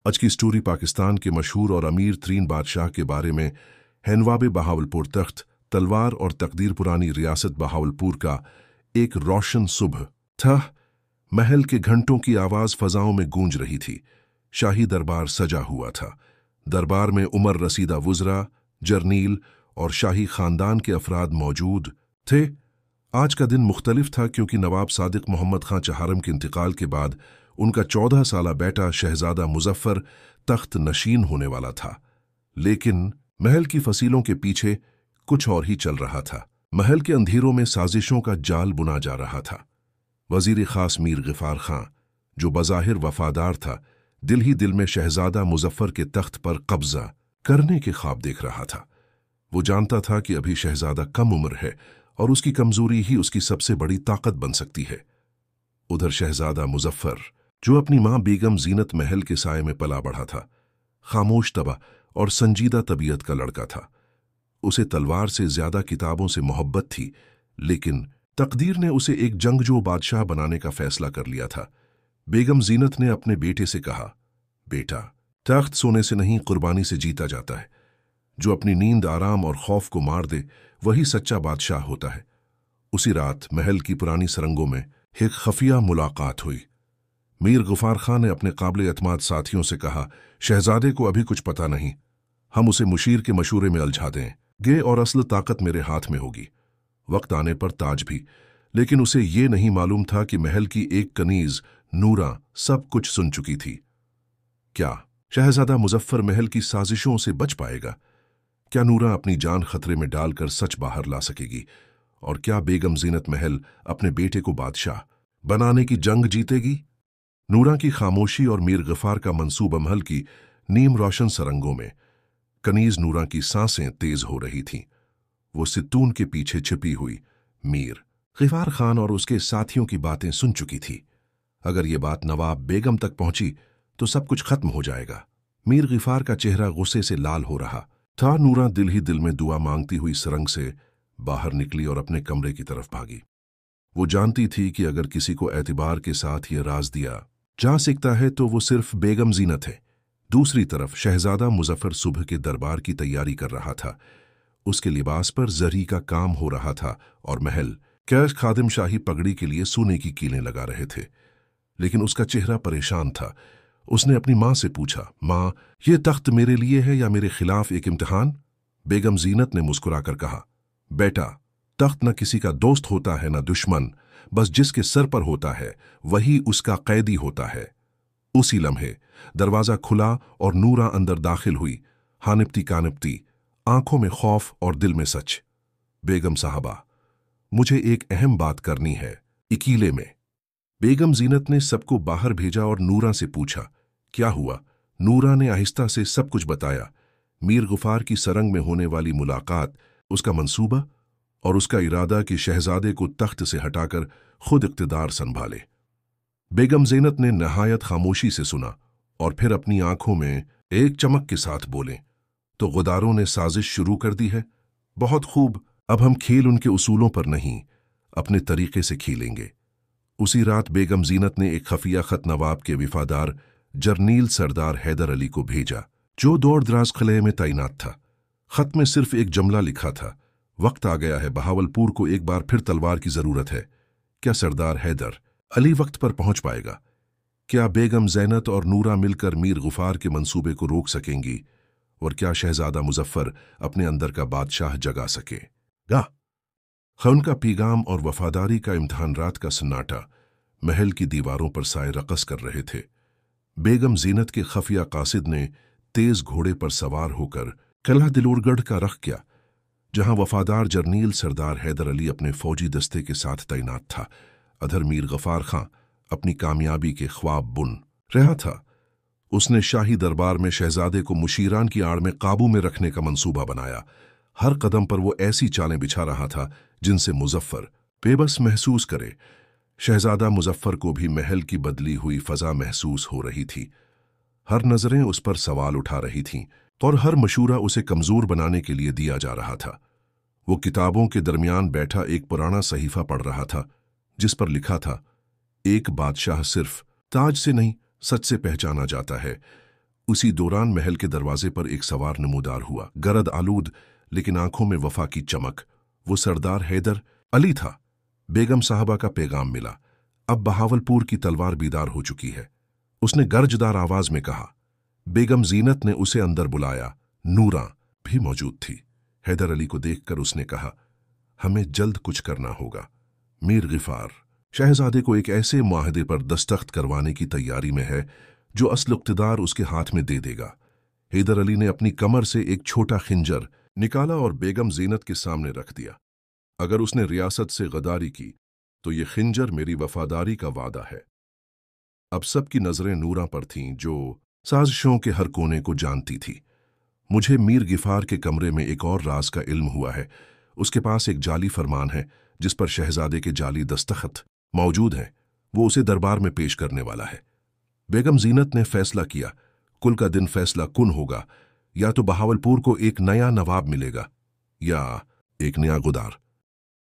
आज की स्टोरी पाकिस्तान के मशहूर और अमीर तरीन बादशाह के बारे में है। नवाब बहावलपुर तख्त, तलवार और तकदीर पुरानी रियासत बहावलपुर का एक रोशन सुबह था। महल के घंटों की आवाज फजाओं में गूंज रही थी। शाही दरबार सजा हुआ था। दरबार में उमर रसीदा वुज़रा, जर्नील और शाही खानदान के अफराद मौजूद थे। आज का दिन मुख्तलिफ था क्योंकि नवाब सादिक मोहम्मद खां चहारम के इंतकाल के बाद उनका 14 साला बेटा शहजादा मुजफ्फर तख्त नशीन होने वाला था। लेकिन महल की फसीलों के पीछे कुछ और ही चल रहा था। महल के अंधेरों में साजिशों का जाल बुना जा रहा था। वजीर खास मीर ग़िफ़ार खां, जो बज़ाहिर वफादार था, दिल ही दिल में शहजादा मुजफ्फर के तख्त पर कब्जा करने के ख्वाब देख रहा था। वो जानता था कि अभी शहजादा कम उम्र है और उसकी कमजोरी ही उसकी सबसे बड़ी ताकत बन सकती है। उधर शहजादा मुजफ्फर, जो अपनी मां बेगम जीनत महल के साए में पला बढ़ा था, खामोश तबा और संजीदा तबीयत का लड़का था। उसे तलवार से ज्यादा किताबों से मोहब्बत थी, लेकिन तकदीर ने उसे एक जंगजू बादशाह बनाने का फैसला कर लिया था। बेगम जीनत ने अपने बेटे से कहा, बेटा, तख्त सोने से नहीं कुर्बानी से जीता जाता है। जो अपनी नींद, आराम और खौफ को मार दे, वही सच्चा बादशाह होता है। उसी रात महल की पुरानी सरंगों में एक खफिया मुलाकात हुई। मीर ग़िफ़ार खां ने अपने काबिल एतमाद साथियों से कहा, शहजादे को अभी कुछ पता नहीं, हम उसे मुशीर के मशूरे में उलझा देंगे और असल ताकत मेरे हाथ में होगी। वक्त आने पर ताज भी। लेकिन उसे ये नहीं मालूम था कि महल की एक कनीज नूरा सब कुछ सुन चुकी थी। क्या शहजादा मुजफ्फर महल की साजिशों से बच पाएगा? क्या नूरा अपनी जान खतरे में डालकर सच बाहर ला सकेगी? और क्या बेगम जीनत महल अपने बेटे को बादशाह बनाने की जंग जीतेगी? नूरा की खामोशी और मीर ग़िफ़ार का मंसूबा महल की नीम रोशन सरंगों में। कनीज नूरा की सांसें तेज हो रही थीं। वो सित्तून के पीछे छिपी हुई मीर ग़िफ़ार खान और उसके साथियों की बातें सुन चुकी थी। अगर ये बात नवाब बेगम तक पहुंची तो सब कुछ खत्म हो जाएगा। मीर ग़िफ़ार का चेहरा गुस्से से लाल हो रहा था। नूरा दिल ही दिल में दुआ मांगती हुई सुरंग से बाहर निकली और अपने कमरे की तरफ भागी। वो जानती थी कि अगर किसी को एतबार के साथ ये राज दिया जा सकता है तो वो सिर्फ बेगम जीनत है। दूसरी तरफ शहजादा मुजफ्फर सुबह के दरबार की तैयारी कर रहा था। उसके लिबास पर जरी का काम हो रहा था और महल कैश खादिम शाही पगड़ी के लिए सोने की कीलें लगा रहे थे। लेकिन उसका चेहरा परेशान था। उसने अपनी मां से पूछा, मां, ये तख्त मेरे लिए है या मेरे खिलाफ एक इम्तिहान? बेगम जीनत ने मुस्कुराकर कहा, बेटा, तख्त न किसी का दोस्त होता है न दुश्मन, बस जिसके सर पर होता है वही उसका कैदी होता है। उसी लम्हे दरवाजा खुला और नूरा अंदर दाखिल हुई, हानिपती कानिपती, आंखों में खौफ और दिल में सच। बेगम साहबा, मुझे एक अहम बात करनी है, अकेले में। बेगम जीनत ने सबको बाहर भेजा और नूरा से पूछा, क्या हुआ? नूरा ने आहिस्ता से सब कुछ बताया। मीर ग़िफ़ार की सरंग में होने वाली मुलाकात, उसका मंसूबा और उसका इरादा कि शहजादे को तख्त से हटाकर खुद इक़्तिदार संभाले। बेगम ज़ीनत ने नहायत खामोशी से सुना और फिर अपनी आंखों में एक चमक के साथ बोले, तो गुदारों ने साजिश शुरू कर दी है। बहुत खूब, अब हम खेल उनके उसूलों पर नहीं, अपने तरीके से खेलेंगे। उसी रात बेगम ज़ीनत ने एक खफिया खत नवाब के वफादार जर्नील सरदार हैदर अली को भेजा, जो दौड़ दराज किले में तैनात था। खत में सिर्फ एक जुमला लिखा था, वक्त आ गया है, बहावलपुर को एक बार फिर तलवार की जरूरत है। क्या सरदार हैदर अली वक्त पर पहुंच पाएगा? क्या बेगम ज़ैनत और नूरा मिलकर मीर ग़िफ़ार के मंसूबे को रोक सकेंगी? और क्या शहजादा मुजफ्फर अपने अंदर का बादशाह जगा सकेगा? खौन का पैगाम और वफादारी का इम्तिहान। रात का सन्नाटा महल की दीवारों पर साए रक़स कर रहे थे। बेगम ज़ीनत के खफिया कासिद ने तेज घोड़े पर सवार होकर किला दिलोरगढ़ का रख किया, जहां वफादार जर्नील सरदार हैदर अली अपने फौजी दस्ते के साथ तैनात था। अधर मीर ग़िफ़ार खां अपनी कामयाबी के ख्वाब बुन रहा था। उसने शाही दरबार में शहजादे को मुशीरान की आड़ में काबू में रखने का मंसूबा बनाया। हर कदम पर वो ऐसी चालें बिछा रहा था जिनसे मुजफ्फर बेबस महसूस करे। शहजादा मुजफ्फर को भी महल की बदली हुई फजा महसूस हो रही थी। हर नजरें उस पर सवाल उठा रही थीं और हर मशूरा उसे कमजोर बनाने के लिए दिया जा रहा था। वो किताबों के दरमियान बैठा एक पुराना सहीफा पढ़ रहा था, जिस पर लिखा था, एक बादशाह सिर्फ ताज से नहीं, सच से पहचाना जाता है। उसी दौरान महल के दरवाजे पर एक सवार नमूदार हुआ, गरद आलूद लेकिन आंखों में वफा की चमक। वो सरदार हैदर अली था। बेगम साहबा का पैगाम मिला। अब बहावलपुर की तलवार बीदार हो चुकी है। उसने गर्जदार आवाज में कहा। बेगम जीनत ने उसे अंदर बुलाया। नूरा भी मौजूद थी। हैदर अली को देखकर उसने कहा, हमें जल्द कुछ करना होगा। मीर गिफार शहजादे को एक ऐसे मुआहदे पर दस्तखत करवाने की तैयारी में है जो असल इक़्तिदार उसके हाथ में दे देगा। हैदर अली ने अपनी कमर से एक छोटा खिंजर निकाला और बेगम जीनत के सामने रख दिया। अगर उसने रियासत से गद्दारी की तो ये खिंजर मेरी वफादारी का वादा है। अब सबकी नजरें नूरा पर थीं, जो साजिशों के हर कोने को जानती थी। मुझे मीर गिफार के कमरे में एक और राज का इल्म हुआ है। उसके पास एक जाली फरमान है जिस पर शहजादे के जाली दस्तखत मौजूद हैं। वो उसे दरबार में पेश करने वाला है। बेगम जीनत ने फैसला किया, कुल का दिन फैसला कुन होगा। या तो बहावलपुर को एक नया नवाब मिलेगा या एक नया गुदार।